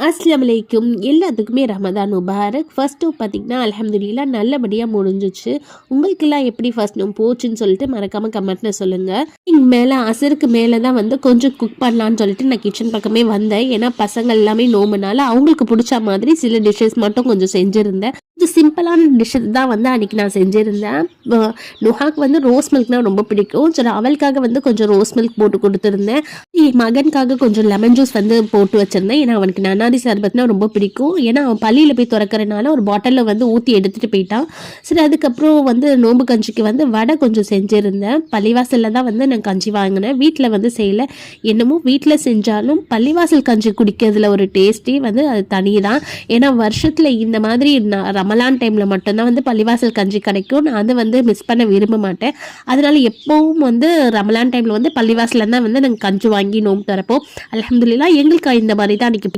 அஸ்ஸலாமு அலைக்கும். எல்லாத்துக்குமே ரமதான் முபாரக். ஃபர்ஸ்ட் நோம்பு பார்த்திங்கன்னா அல்ஹம்துலில்லாஹ் நல்லபடியாக முடிஞ்சிச்சு. உங்களுக்கெல்லாம் எப்படி ஃபர்ஸ்ட் நோம்பு போச்சுன்னு சொல்லிட்டு மறக்காமல் கமெண்ட்டில் சொல்லுங்கள். இங்கே மேலே அசருக்கு மேலே தான் வந்து கொஞ்சம் குக் பண்ணலான்னு சொல்லிட்டு நான் கிச்சன் பக்கமே வந்தேன். ஏன்னா பசங்க எல்லாமே நோம்புனால அவங்களுக்கு பிடிச்ச மாதிரி சில டிஷ்ஷஸ் மட்டும் கொஞ்சம் செஞ்சுருந்தேன். கொஞ்சம் சிம்பிளான டிஷ்ஷு தான் வந்து அன்றைக்கி நான் செஞ்சுருந்தேன். நுஹாக்கு வந்து ரோஸ் மில்க்னால் ரொம்ப பிடிக்கும். சரி, அவளுக்காக வந்து கொஞ்சம் ரோஸ் மில்க் போட்டு கொடுத்துருந்தேன். என் மகனுக்காக கொஞ்சம் லெமன் ஜூஸ் வந்து போட்டு வச்சுருந்தேன். ஏன்னா அவனுக்கு நன்னாரி சர்பத்னா ரொம்ப பிடிக்கும். ஏன்னா அவன் பள்ளியில் போய் திறக்கறனால ஒரு பாட்டிலில் வந்து ஊற்றி எடுத்துகிட்டு போயிட்டான். சரி, அதுக்கப்புறம் வந்து நோம்பு கஞ்சிக்கு வந்து வடை கொஞ்சம் செஞ்சுருந்தேன். பள்ளிவாசலில் தான் வந்து நான் கஞ்சி வாங்கினேன், வீட்டில் வந்து செய்யலை. என்னமோ வீட்டில் செஞ்சாலும் பள்ளிவாசல் கஞ்சி குடிக்கிறதுல ஒரு டேஸ்ட்டே வந்து அது தனி தான். ஏன்னா வருஷத்தில் இந்த மாதிரி ரமலான் டைமில் மட்டும்தான் வந்து பள்ளிவாசல் கஞ்சி கிடைக்கும். நான் அதை வந்து மிஸ் பண்ண விரும்ப மாட்டேன். அதனால எப்போவும் வந்து ரமலான் டைமில் வந்து பள்ளிவாசலில் தான் வந்து நாங்கள் கஞ்சி வாங்கி நோம்பு திறப்போம். அல்ஹம்துலில்லாஹ் எங்களுக்கு இந்த மாதிரி தான் அன்றைக்கி